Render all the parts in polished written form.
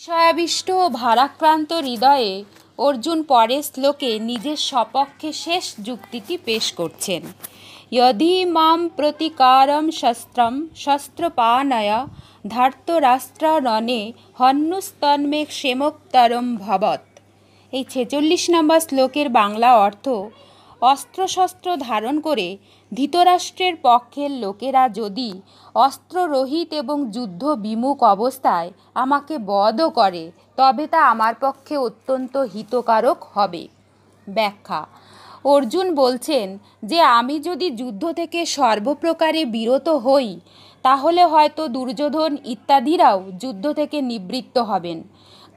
বিষয়াবিষ্ট ও ভারাক্রান্ত হৃদয়ে অর্জুন পরের শ্লোকে নিজের সপক্ষে শেষ যুক্তিটি পেশ করছেন। যদি মাম প্রতিকারম শস্ত্রম শস্ত্রপাণয়া ধার্তরাষ্ট্ররণে হন্যুস্তন্মে ক্ষেমোত্তরম ভবৎ। এই 46 নম্বর শ্লোকের বাংলা অর্থ: অস্ত্রশস্ত্র ধারণ করে ধৃতরাষ্ট্রের পক্ষের লোকেরা যদি অস্ত্ররহিত এবং যুদ্ধ বিমুখ অবস্থায় আমাকে বধও করে তবে তা আমার পক্ষে অত্যন্ত হিতকারক হবে। ব্যাখ্যা: অর্জুন বলছেন যে আমি যদি যুদ্ধ থেকে সর্বপ্রকারে বিরত হই তাহলে হয়তো দুর্যোধন ইত্যাদিরাও যুদ্ধ থেকে নিবৃত্ত হবেন।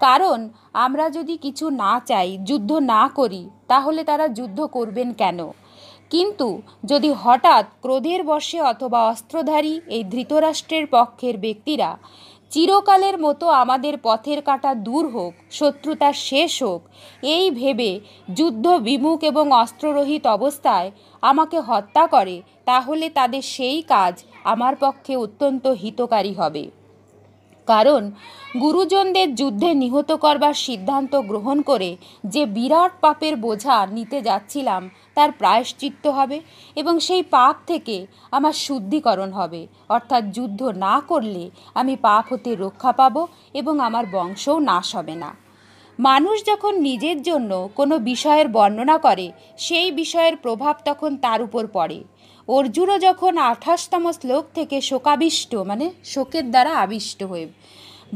কারণ আমরা যদি কিছু না চাই, যুদ্ধ না করি, তাহলে তারা যুদ্ধ করবেন কেন? কিন্তু যদি হঠাৎ ক্রোধের বশে অথবা অস্ত্রধারী এই ধৃতরাষ্ট্রের পক্ষের ব্যক্তিরা চিরকালের মতো আমাদের পথের কাঁটা দূর হোক, শত্রুতা শেষ হোক, এই ভেবে যুদ্ধ বিমুখ এবং অস্ত্ররহিত অবস্থায় আমাকে হত্যা করে, তাহলে তাদের সেই কাজ আমার পক্ষে অত্যন্ত হিতকারী হবে। কারণ গুরুজনদের যুদ্ধে নিহত করবার সিদ্ধান্ত গ্রহণ করে যে বিরাট পাপের বোঝা নিতে যাচ্ছিলাম তার প্রায়শ্চিত্ত হবে এবং সেই পাপ থেকে আমার শুদ্ধিকরণ হবে। অর্থাৎ যুদ্ধ না করলে আমি পাপ হতে রক্ষা পাবো এবং আমার বংশও নাশ হবে না। মানুষ যখন নিজের জন্য কোনো বিষয়ের বর্ণনা করে সেই বিষয়ের প্রভাব তখন তার উপর পড়ে। অর্জুনও যখন 28তম শ্লোক থেকে শোকাবিষ্ট মানে শোকের দ্বারা আবিষ্ট হয়ে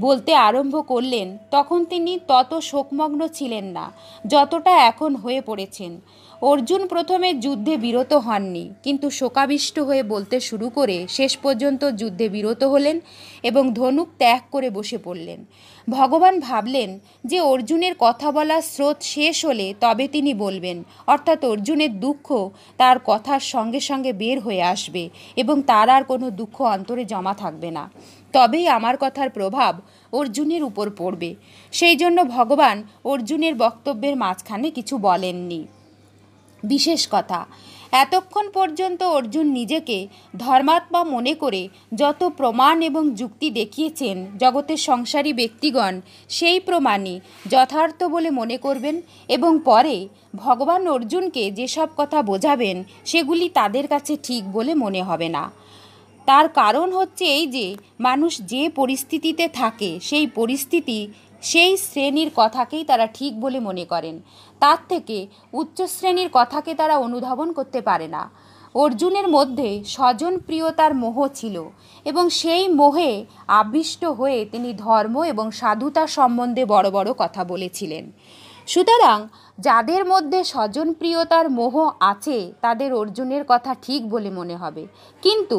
বলতে আরম্ভ করলেন তখন তিনি তত শোকমগ্ন ছিলেন না যতটা এখন হয়ে পড়েছেন। অর্জুন প্রথমে যুদ্ধে বিরত হননি, কিন্তু শোকাবিষ্ট হয়ে বলতে শুরু করে শেষ পর্যন্ত যুদ্ধে বিরত হলেন এবং ধনুক ত্যাগ করে বসে পড়লেন। ভগবান ভাবলেন যে অর্জুনের কথা বলার স্রোত শেষ হলে তবে তিনি বলবেন, অর্থাৎ অর্জুনের দুঃখ তার কথার সঙ্গে সঙ্গে বের হয়ে আসবে এবং তার আর কোনো দুঃখ অন্তরে জমা থাকবে না। তবেই আমার কথার প্রভাব অর্জুনের উপর পড়বে। সেই জন্য ভগবান অর্জুনের বক্তব্যের মাঝখানে কিছু বলেননি। বিশেষ কথা, এতক্ষণ পর্যন্ত অর্জুন নিজেকে ধর্মাত্মা মনে করে যত প্রমাণ এবং যুক্তি দেখিয়েছেন জগতের সংসারী ব্যক্তিগণ সেই প্রমাণই যথার্থ বলে মনে করবেন এবং পরে ভগবান অর্জুনকে যেসব কথা বোঝাবেন সেগুলি তাদের কাছে ঠিক বলে মনে হবে না। তার কারণ হচ্ছে এই যে মানুষ যে পরিস্থিতিতে থাকে সেই পরিস্থিতি সেই শ্রেণীর কথাকেই তারা ঠিক বলে মনে করেন, তার থেকে উচ্চ শ্রেণীর কথাকে তারা অনুধাবন করতে পারে না। অর্জুনের মধ্যে স্বজনপ্রিয়তার মোহ ছিল এবং সেই মোহে আবিষ্ট হয়ে তিনি ধর্ম এবং সাধুতা সম্বন্ধে বড় বড় কথা বলেছিলেন। সুতরাং যাদের মধ্যে স্বজনপ্রিয়তার মোহ আছে তাদের অর্জুনের কথা ঠিক বলে মনে হবে, কিন্তু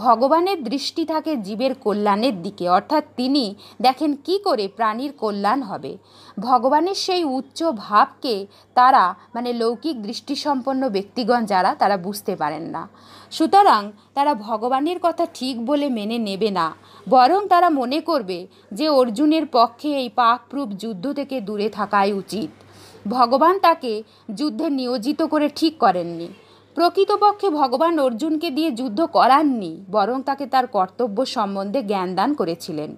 ভগবানের দৃষ্টি থাকে জীবের কল্যাণের দিকে, অর্থাৎ তিনি দেখেন কি করে প্রাণীর কল্যাণ হবে। ভগবানের সেই উচ্চ ভাবকে তারা মানে লৌকিক দৃষ্টিসম্পন্ন ব্যক্তিগণ যারা তারা বুঝতে পারেন না। সুতরাং তারা ভগবানের কথা ঠিক বলে মেনে নেবে না, বরং তারা মনে করবে যে অর্জুনের পক্ষে এই পাপরূপ যুদ্ধ থেকে দূরে থাকাই উচিত। ভগবান তাকে যুদ্ধে নিয়োজিত করে ঠিক করেননি। প্রকৃতপক্ষে ভগবান অর্জুনকে দিয়ে যুদ্ধ করাননি, বরং তাকে তার কর্তব্য সম্বন্ধে জ্ঞান দান করেছিলেন।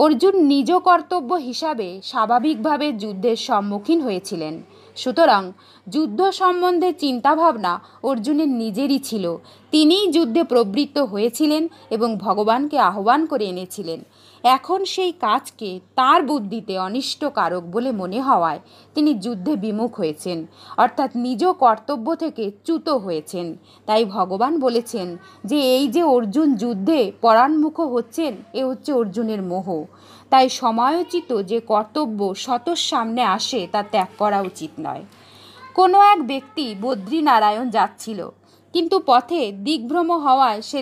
অর্জুন নিজ কর্তব্য হিসাবে স্বাভাবিকভাবে যুদ্ধের সম্মুখীন হয়েছিলেন। সুতরাং যুদ্ধ সম্বন্ধে চিন্তাভাবনা অর্জুনের নিজেরই ছিল। তিনিই যুদ্ধে প্রবৃত্ত হয়েছিলেন এবং ভগবানকে আহ্বান করে এনেছিলেন। এখন সেই কাজকে তার বুদ্ধিতে অনিষ্টকারক বলে মনে হওয়ায় তিনি যুদ্ধে বিমুখ হয়েছেন, অর্থাৎ নিজ কর্তব্য থেকে চ্যুত হয়েছেন। তাই ভগবান বলেছেন যে এই যে অর্জুন যুদ্ধে পরাণমুখ হচ্ছেন এ হচ্ছে অর্জুনের মোহ। তাই সময়োচিত যে কর্তব্য শতর সামনে আসে তা ত্যাগ করা উচিত নয়। কোনো এক ব্যক্তি বদ্রীনারায়ণ যাচ্ছিল, কিন্তু পথে দিগ্ভ্রম হওয়ায় সে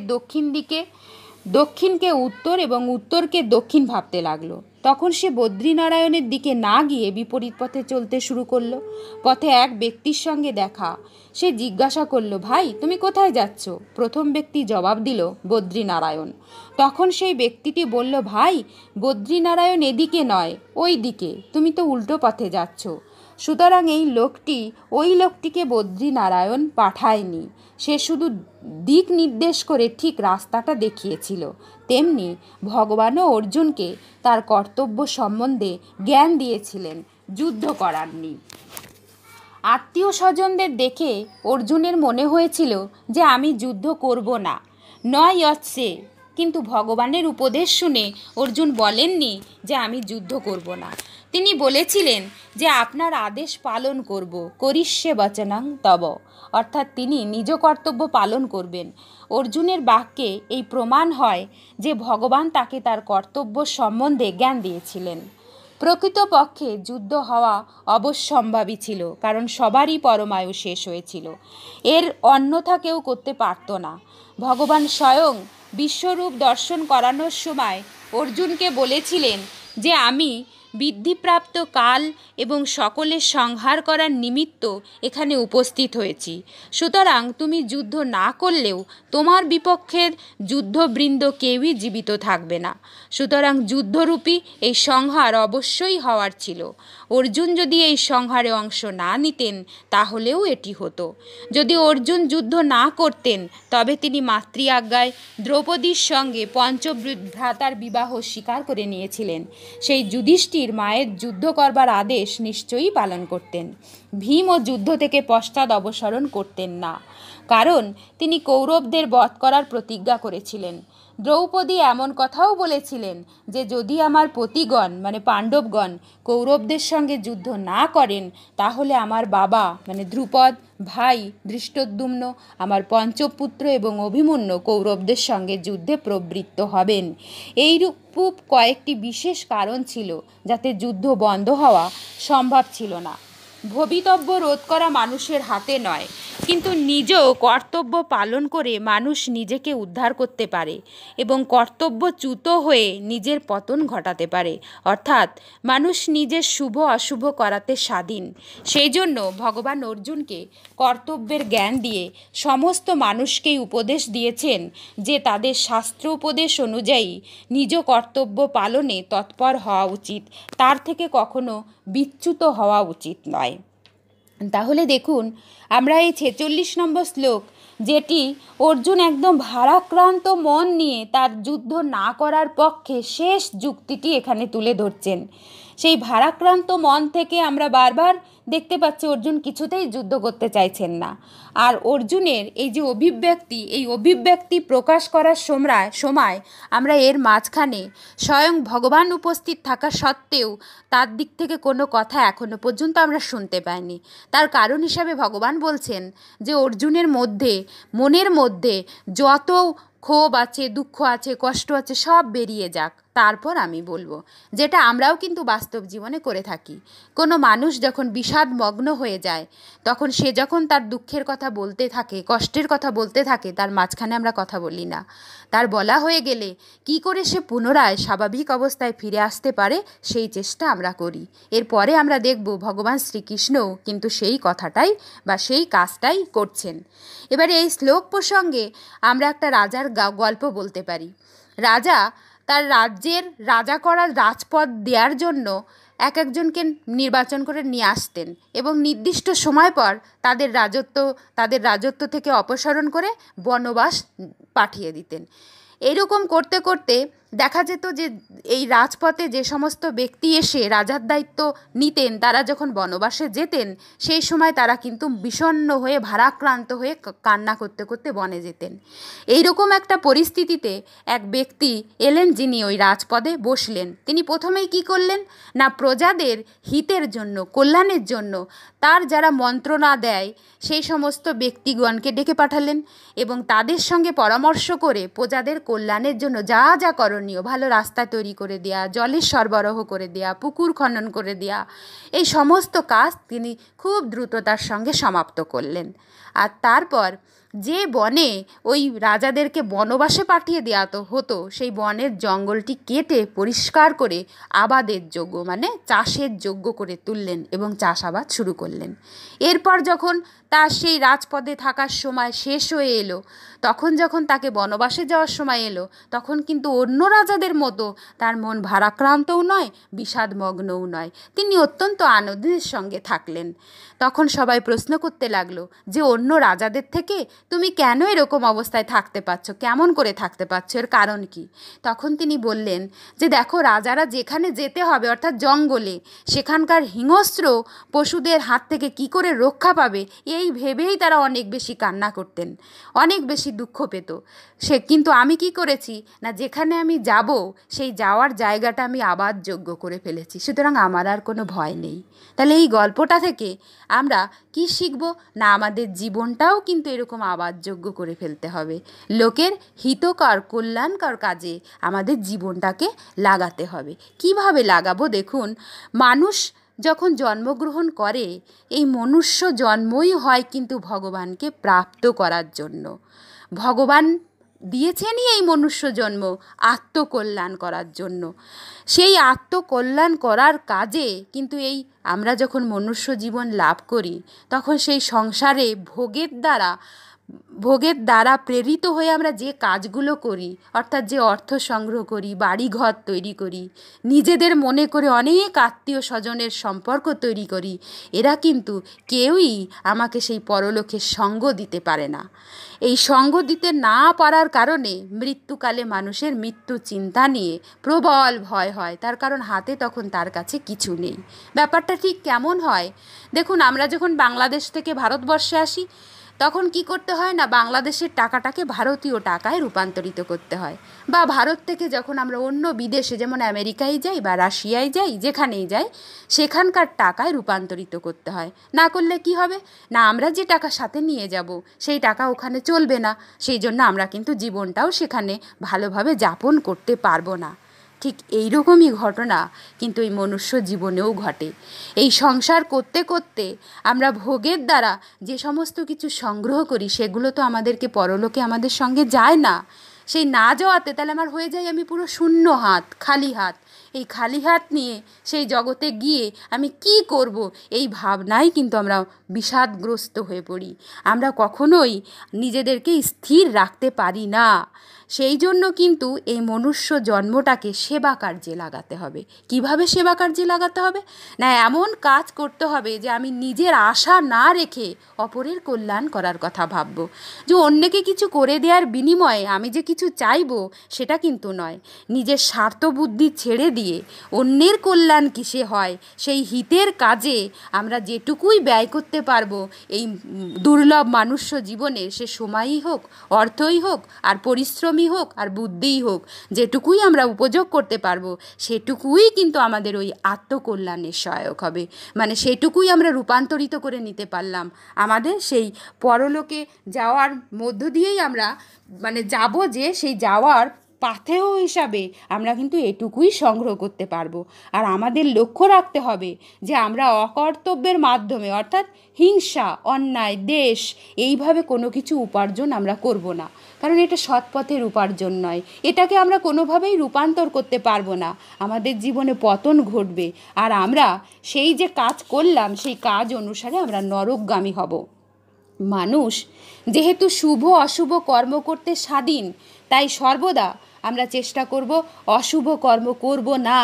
দক্ষিণকে উত্তর এবং উত্তরকে দক্ষিণ ভাবতে লাগলো। তখন সে বদ্রীনারায়ণের দিকে না গিয়ে বিপরীত পথে চলতে শুরু করলো। পথে এক ব্যক্তির সঙ্গে দেখা। সে জিজ্ঞাসা করলো, ভাই তুমি কোথায় যাচ্ছ? প্রথম ব্যক্তি জবাব দিল, বদ্রীনারায়ণ। তখন সেই ব্যক্তিটি বলল, ভাই বদ্রীনারায়ণ এদিকে নয় ওই দিকে, তুমি তো উল্টো পথে যাচ্ছ। সুতরাং ওই লোকটিকে বদ্রীনারায়ণ পাঠায়নি, সে শুধু দিক নির্দেশ করে ঠিক রাস্তাটা দেখিয়েছিল। তেমনি ভগবানও অর্জুনকে তার কর্তব্য সম্বন্ধে জ্ঞান দিয়েছিলেন, যুদ্ধ করাননি। আত্মীয় স্বজনদের দেখে অর্জুনের মনে হয়েছিল যে আমি যুদ্ধ করব না, নয় ইয়ৎসে, কিন্তু ভগবানের উপদেশ শুনে অর্জুন বলেননি যে আমি যুদ্ধ করব না। তিনি বলেছিলেন যে আপনার আদেশ পালন করব, করিষ্যে বচনং তব, অর্থাৎ তিনি নিজ কর্তব্য পালন করবেন। অর্জুনের বাক্যে এই প্রমাণ হয় যে ভগবান তাকে তার কর্তব্য সম্বন্ধে জ্ঞান দিয়েছিলেন। প্রকৃতপক্ষে যুদ্ধ হওয়া অবশ্যম্ভাবী ছিল, কারণ সবারই পরমায়ু শেষ হয়েছিল। এর অন্যথা কেউ করতে পারত না। ভগবান স্বয়ং বিশ্বরূপ দর্শন করানোর সময় অর্জুনকে বলেছিলেন যে আমি বৃদ্ধিপ্রাপ্ত কাল এবং সকলের সংহার করার নিমিত্ত এখানে উপস্থিত হয়েছি। সুতরাং তুমি যুদ্ধ না করলেও তোমার বিপক্ষের যুদ্ধবৃন্দ কেউই জীবিত থাকবে না। সুতরাং যুদ্ধরূপী এই সংহার অবশ্যই হওয়ার ছিল। অর্জুন যদি এই সংহারে অংশ না নিতেন তাহলেও এটি হতো। যদি অর্জুন যুদ্ধ না করতেন তবে তিনি মাতৃ আজ্ঞায় দ্রৌপদীর সঙ্গে পঞ্চভ্রাতার বিবাহ স্বীকার করে নিয়েছিলেন। সেই যুধিষ্ঠির মায়ের যুদ্ধ করবার আদেশ নিশ্চয়ই পালন করতেন। ভীমও যুদ্ধ থেকে পশ্চাৎ অবসরণ করতেন না, কারণ তিনি কৌরবদের বধ করার প্রতিজ্ঞা করেছিলেন। দ্রৌপদী এমন কথাও বলেছিলেন যে যদি আমার পতিগণ মানে পাণ্ডবগণ কৌরবদের সঙ্গে যুদ্ধ না করেন তাহলে আমার বাবা মানে ধ্রুপদ, ভাই ধৃষ্টদ্যুম্ন, আমার পঞ্চপুত্র এবং অভিমন্যু কৌরবদের সঙ্গে যুদ্ধে প্রবৃত্ত হবেন। এইরূপ কয়েকটি বিশেষ কারণ ছিল যাতে যুদ্ধ বন্ধ হওয়া সম্ভব ছিল না। ভবিতব্য রোধ করা মানুষের হাতে নয়, কিন্তু নিজেও কর্তব্য পালন করে মানুষ নিজেকে উদ্ধার করতে পারে এবং কর্তব্যচ্যুত হয়ে নিজের পতন ঘটাতে পারে। অর্থাৎ মানুষ নিজের শুভ অশুভ করাতে স্বাধীন। সেই জন্য ভগবান অর্জুনকে কর্তব্যের জ্ঞান দিয়ে সমস্ত মানুষকেই উপদেশ দিয়েছেন যে তাদের শাস্ত্র উপদেশ অনুযায়ী নিজ কর্তব্য পালনে তৎপর হওয়া উচিত, তার থেকে কখনো বিচ্যুত হওয়া উচিত নয়। তাহলে দেখুন আমরা এই 46 নম্বর শ্লোক, যেটি অর্জুন একদম ভারাক্রান্ত মন নিয়ে তার যুদ্ধ না করার পক্ষে শেষ যুক্তিটি এখানে তুলে ধরছেন। সেই ভারাক্রান্ত মন থেকে আমরা বারবার দেখতে পাচ্ছি অর্জুন কিছুতেই যুদ্ধ করতে চাইছেন না। আর অর্জুনের এই যে অভিব্যক্তি প্রকাশ করার সময় আমরা এর মাঝখানে স্বয়ং ভগবান উপস্থিত থাকা সত্ত্বেও তার দিক থেকে কোনো কথা এখনো পর্যন্ত আমরা শুনতে পাইনি। তার কারণ হিসাবে ভগবান বলছেন যে অর্জুনের মনের মধ্যে যত ক্ষোভ আছে, দুঃখ আছে, কষ্ট আছে, সব বেরিয়ে যাক, তারপর আমি বলবো। যেটা আমরাও কিন্তু বাস্তব জীবনে করে থাকি। কোনো মানুষ যখন বিষাদমগ্ন হয়ে যায় তখন সে যখন তার দুঃখের কথা বলতে থাকে, কষ্টের কথা বলতে থাকে, তার মাঝখানে আমরা কথা বলি না। তার বলা হয়ে গেলে কি করে সে পুনরায় স্বাভাবিক অবস্থায় ফিরে আসতে পারে সেই চেষ্টা আমরা করি। এরপরে আমরা দেখব ভগবান শ্রীকৃষ্ণও কিন্তু সেই কথাটাই বা সেই কাজটাই করছেন। এবারে এই শ্লোক প্রসঙ্গে আমরা একটা রাজার গল্প বলতে পারি। রাজা তার রাজ্যের রাজা করার রাজপদ দেওয়ার জন্য একজনকে নির্বাচন করে নিয়ে আসতেন এবং নির্দিষ্ট সময় পর তাদের রাজত্ব থেকে অপসারণ করে বনবাস পাঠিয়ে দিতেন। এরকম করতে করতে দেখা যেত যে এই রাজপথে যে সমস্ত ব্যক্তি এসে রাজার দায়িত্ব নিতেন তারা যখন বনবাসে যেতেন সেই সময় তারা কিন্তু বিষণ্ণ হয়ে ভারাক্রান্ত হয়ে কান্না করতে করতে বনে যেতেন। এইরকম একটা পরিস্থিতিতে এক ব্যক্তি এলেন যিনি ওই রাজপদে বসলেন। তিনি প্রথমেই কি করলেন না প্রজাদের হিতের জন্য, কল্যাণের জন্য তার যারা মন্ত্রণা দেয় সেই সমস্ত ব্যক্তিগণকে ডেকে পাঠালেন এবং তাদের সঙ্গে পরামর্শ করে প্রজাদের কল্যাণের জন্য যা যা করণীয়, ভালো রাস্তা তৈরি করে দেয়া, জলের সরবরাহ করে দেয়া, পুকুর খনন করে দেয়া, এই সমস্ত কাজ তিনি খুব দ্রুততার সঙ্গে সমাপ্ত করলেন। আর তারপর যে বনে ওই রাজাদেরকে বনবাসে পাঠিয়ে দেওয়া হতো, সেই বনের জঙ্গলটি কেটে পরিষ্কার করে আবাদের যোগ্য মানে চাষের যোগ্য করে তুললেন এবং চাষাবাদ শুরু করলেন। এরপর যখন তার সেই রাজপদে থাকার সময় শেষ হয়ে এলো, তখন যখন তাকে বনবাসে যাওয়ার সময় এলো, তখন কিন্তু অন্য রাজাদের মতো তার মন ভারাক্রান্তও নয়, বিষাদমগ্নও নয়, তিনি অত্যন্ত আনন্দের সঙ্গে থাকলেন। তখন সবাই প্রশ্ন করতে লাগলো যে অন্য রাজাদের থেকে তুমি কেন এরকম অবস্থায় থাকতে পারছো, কেমন করে থাকতে পারছো, এর কারণ কি? তখন তিনি বললেন যে দেখো, রাজারা যেখানে যেতে হবে অর্থাৎ জঙ্গলে, সেখানকার হিংস্র পশুদের হাত থেকে কি করে রক্ষা পাবে এই ভেবেই তারা অনেক বেশি কান্না করতেন, অনেক বেশি দুঃখ পেত। কিন্তু আমি কি করেছি না, যেখানে আমি যাব সেই যাওয়ার জায়গাটা আমি আবাদযোগ্য করে ফেলেছি, সুতরাং আমার আর কোনো ভয় নেই। তাহলে এই গল্পটা থেকে আমরা কি শিখব না, আমাদের জীবনটাও কিন্তু এরকম আবাদযোগ্য করে ফেলতে হবে। লোকের হিতকর কল্যাণকর কাজে আমাদের জীবনটাকে লাগাতে হবে। কিভাবে লাগাবো দেখুন, মানুষ যখন জন্মগ্রহণ করে, এই মনুষ্য জন্মই হয় কিন্তু ভগবানকে প্রাপ্ত করার জন্য। ভগবান দিয়েছেনই এই মনুষ্য জন্ম আত্মকল্যাণ করার জন্য। সেই আত্মকল্যাণ করার কাজে কিন্তু এই আমরা যখন মনুষ্য জীবন লাভ করি, তখন সেই সংসারে ভোগের দ্বারা প্রেরিত হয়ে আমরা যে কাজগুলো করি, অর্থাৎ যে অর্থ সংগ্রহ করি, বাড়িঘর তৈরি করি, নিজেদের মনে করে অনেক আত্মীয় স্বজনের সম্পর্ক তৈরি করি, এরা কিন্তু কেউই আমাকে সেই পরলোকের সঙ্গ দিতে পারে না। এই সঙ্গ দিতে না পারার কারণে মৃত্যুকালে মানুষের মৃত্যু চিন্তা নিয়ে প্রবল ভয় হয়, তার কারণ হাতে তখন তার কাছে কিছু নেই। ব্যাপারটা ঠিক কেমন হয় দেখুন, আমরা যখন বাংলাদেশ থেকে ভারতবর্ষে আসি, তখন কি করতে হয় না, বাংলাদেশের টাকাটাকে ভারতীয় টাকায় রূপান্তরিত করতে হয়। বা ভারত থেকে যখন আমরা অন্য বিদেশে যেমন আমেরিকায় যাই বা রাশিয়ায় যাই, যেখানেই যাই, সেখানকার টাকায় রূপান্তরিত করতে হয়। না করলে কি হবে না, আমরা যে টাকা সাথে নিয়ে যাব সেই টাকা ওখানে চলবে না, সেই জন্য আমরা কিন্তু জীবনটাও সেখানে ভালোভাবে যাপন করতে পারবো না। ঠিক এইরকমই ঘটনা কিন্তু এই মনুষ্য জীবনেও ঘটে। এই সংসার করতে করতে আমরা ভোগের দ্বারা যে সমস্ত কিছু সংগ্রহ করি, সেগুলো তো আমাদেরকে পরলোকে আমাদের সঙ্গে যায় না। সেই না যাওয়াতে তাহলে আমার হয়ে যায় আমি পুরো শূন্য হাত, খালি হাত। এই খালি হাত নিয়ে সেই জগতে গিয়ে আমি কি করব, এই ভাবনায় কিন্তু আমরা বিষাদগ্রস্ত হয়ে পড়ি। আমরা কখনোই নিজেদেরকে স্থির রাখতে পারি না। সেই জন্য কিন্তু এই মনুষ্য জন্মটাকে সেবা কার্যে লাগাতে হবে। কিভাবে সেবা কার্যে লাগাতে হবে না, এমন কাজ করতে হবে যে আমি নিজের আশা না রেখে অপরের কল্যাণ করার কথা ভাববো। যে অন্যকে কিছু করে দেওয়ার বিনিময়ে আমি যে কিছু চাইবো সেটা কিন্তু নয়। নিজের স্বার্থ বুদ্ধি ছেড়ে দিয়ে অন্যের কল্যাণ কিসে হয় সেই হিতের কাজে আমরা যেটুকুই ব্যয় করতে পারবো এই দুর্লভ মনুষ্য জীবনে, সে সময়ই হোক, অর্থই হোক, আর পরিশ্রমই হোক, আর বুদ্ধিই হোক, যেটুকুই আমরা উপযোগ করতে পারবো সেটুকুই কিন্তু আমাদের ওই আত্মকল্যাণের সহায়ক হবে। মানে সেটুকুই আমরা রূপান্তরিত করে নিতে পারলাম, আমাদের সেই পরলোকে যাওয়ার মধ্য দিয়েই আমরা মানে যাব, যে সেই যাওয়ার পাথেয় হিসাবে আমরা কিন্তু এটুকুই সংগ্রহ করতে পারবো। আর আমাদের লক্ষ্য রাখতে হবে যে আমরা অকর্তব্যের মাধ্যমে অর্থাৎ হিংসা, অন্যায়, দেশ এইভাবে কোনো কিছু উপার্জন আমরা করব না, কারণ এটা সৎ পথের উপার্জন নয়। এটাকে আমরা কোনোভাবেই রূপান্তর করতে পারবো না, আমাদের জীবনে পতন ঘটবে। আর আমরা সেই যে কাজ করলাম সেই কাজ অনুসারে আমরা নরকগামী হব। মানুষ যেহেতু শুভ অশুভ কর্ম করতে স্বাধীন, তাই সর্বদা আমরা চেষ্টা করব অশুভ কর্ম করব না,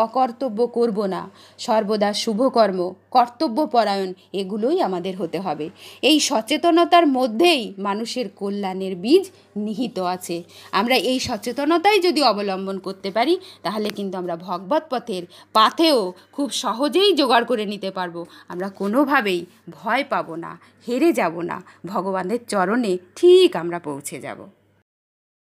অকর্তব্য করব না, সর্বদা শুভ কর্ম, কর্তব্যপরায়ণ এগুলোই আমাদের হতে হবে। এই সচেতনতার মধ্যেই মানুষের কল্যাণের বীজ নিহিত আছে। আমরা এই সচেতনতাই যদি অবলম্বন করতে পারি, তাহলে কিন্তু আমরা ভগবৎ পথের পাথেও খুব সহজেই জোগাড় করে নিতে পারবো। আমরা কোনোভাবেই ভয় পাবো না, হেরে যাব না, ভগবানের চরণে ঠিক আমরা পৌঁছে যাব।